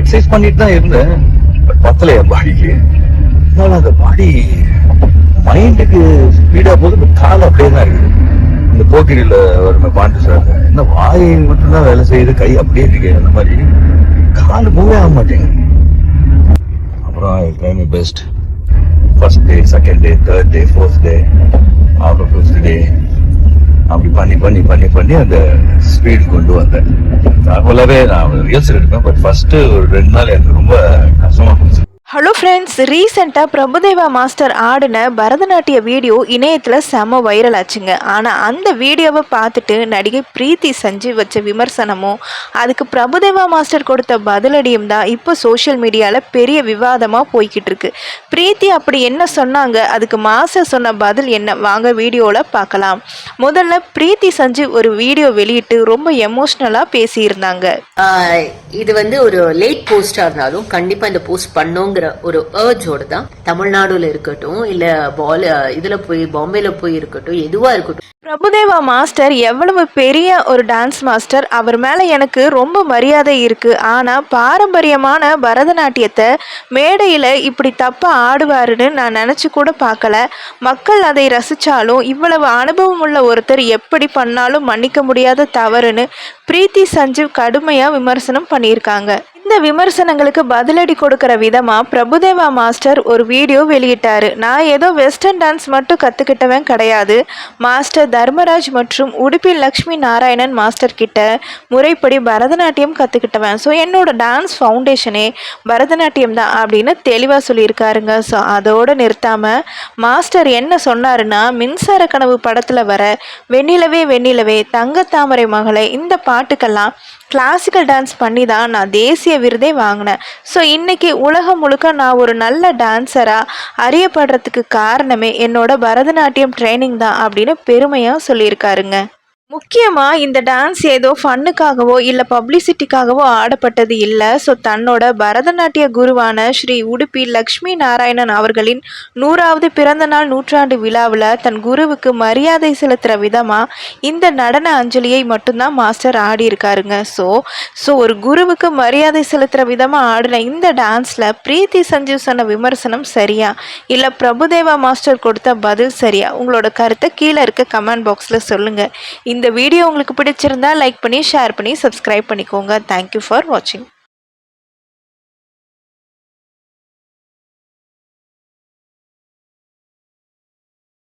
Exercise பண்ணிட்டு தான் இருந்தேன், பத்தல என் பாடிக்கு. அதனால அந்த பாடி மைண்டுக்கு ஸ்பீடா போது, கால் அப்படியே தான் இருக்குது. இந்த போக்கிரியில வருமே பாண்டு சார், என்ன வாய் மட்டும்தான் வேலை செய்யுது, கை அப்படியே இருக்கு, அந்த மாதிரி கால் மூவே ஆக மாட்டேங்குது. அப்புறம் I try my best. First day, second day, third day, fourth day, after fifth day அப்படி பண்ணி பண்ணி பண்ணி பண்ணி அந்த ஸ்பீடு கொண்டு வந்தேன். நார்மலாவே நான் ரியல்ஸ் எடுப்பேன், பட் ஃபர்ஸ்ட் ஒரு 2 நாள் எனக்கு ரொம்ப கஷ்டமா போச்சு. ஹலோ ஃப்ரெண்ட்ஸ், ரீசெண்டாக பிரபுதேவா மாஸ்டர் ஆடின பரதநாட்டிய வீடியோ இணையத்தில் செம வைரல் ஆச்சுங்க. ஆனால் அந்த வீடியோவை பார்த்துட்டு நடிகை பிரீத்தி சஞ்சீவ் வச்ச விமர்சனமும் அதுக்கு பிரபுதேவா மாஸ்டர் கொடுத்த பதிலடியும் தான் இப்போ சோஷியல் மீடியாவில் பெரிய விவாதமாக போய்கிட்டு இருக்கு. பிரீத்தி அப்படி என்ன சொன்னாங்க, அதுக்கு மாஸ்டர் சொன்ன பதில் என்ன, வாங்க வீடியோவில் பார்க்கலாம். முதல்ல பிரீத்தி சஞ்சீவ் ஒரு வீடியோ வெளியிட்டு ரொம்ப எமோஷ்னலாக பேசியிருந்தாங்க. இது ஒரு லேட் போஸ்டா இருந்தாலும் கண்டிப்பா இந்த போஸ்ட் பண்ணுங்கிற ஒரு அர்ஜோட தான். தமிழ்நாடுல இருக்கட்டும், இல்ல இதுல போய் பாம்பேல போய் இருக்கட்டும், எதுவா இருக்கட்டும், பிரபுதேவா மாஸ்டர் எவ்வளவு பெரிய ஒரு டான்ஸ் மாஸ்டர், அவர் மேலே எனக்கு ரொம்ப மரியாதை இருக்குது. ஆனால் பாரம்பரியமான பரதநாட்டியத்தை மேடையில் இப்படி தப்பாக ஆடுவாருன்னு நான் நினச்சி கூட பார்க்கல. மக்கள் அதை ரசித்தாலும் இவ்வளவு அனுபவம் உள்ள ஒருத்தர் எப்படி பண்ணாலும் மன்னிக்க முடியாத தவறுன்னு பிரீத்தி சஞ்சீவ் கடுமையாக விமர்சனம் பண்ணியிருக்காங்க. இந்த விமர்சனங்களுக்கு பதிலடி கொடுக்கிற விதமாக பிரபுதேவா மாஸ்டர் ஒரு வீடியோ வெளியிட்டார். நான் ஏதோ வெஸ்டர்ன் டான்ஸ் மட்டும் கற்றுக்கிட்டவன் கிடையாது, மாஸ்டர் தர்மராஜ் மற்றும் உடுப்பி லக்ஷ்மி நாராயணன் மாஸ்டர் கிட்ட முறைப்படி பரதநாட்டியம் கற்றுக்கிட்டவன். ஸோ என்னோட டான்ஸ் ஃபவுண்டேஷனே பரதநாட்டியம் தான் அப்படின்னு தெளிவாக சொல்லியிருக்காருங்க. ஸோ அதோடு நிறுத்தாமல் மாஸ்டர் என்ன சொன்னாருன்னா, மின்சார கனவு படத்தில் வர வெண்ணிலவே வெண்ணிலவே தங்கத்தாமரை மகளை, இந்த பாட்டுக்கெல்லாம் கிளாசிக்கல் டான்ஸ் பண்ணி தான் நான் தேசிய விருதே வாங்கினேன். ஸோ இன்றைக்கி உலகம் முழுக்க நான் ஒரு நல்ல டான்ஸராக அறியப்படுறதுக்கு காரணமே என்னோட பரதநாட்டியம் ட்ரைனிங் தான் அப்படின்னு பெருமையாக சொல்லியிருக்காருங்க. முக்கியமாக இந்த டான்ஸ் ஏதோ ஃபன்னுக்காகவோ இல்லை பப்ளிசிட்டிக்காகவோ ஆடப்பட்டது இல்லை. ஸோ தன்னோட பரதநாட்டிய குருவான ஸ்ரீ உடுப்பி லக்ஷ்மி நாராயணன் அவர்களின் 100வது பிறந்தநாள் நூற்றாண்டு விழாவில் தன் குருவுக்கு மரியாதை செலுத்துகிற விதமாக இந்த நடன அஞ்சலியை மட்டும்தான் மாஸ்டர் ஆடியிருக்காருங்க. ஸோ ஒரு குருவுக்கு மரியாதை செலுத்துகிற விதமாக ஆடின இந்த டான்ஸில் பிரீத்தி சஞ்சீவ் சொன்ன விமர்சனம் சரியா, இல்லை பிரபுதேவா மாஸ்டர் கொடுத்த பதில் சரியா? உங்களோட கருத்தை கீழே இருக்க கமெண்ட் பாக்ஸில் சொல்லுங்கள். இந்த வீடியோ உங்களுக்கு பிடிச்சிருந்தா லைக் பண்ணி, ஷேர் பண்ணி, சப்ஸ்கிரைப் பண்ணிக்கோங்க. தேங்க்யூ ஃபார் வாட்சிங்.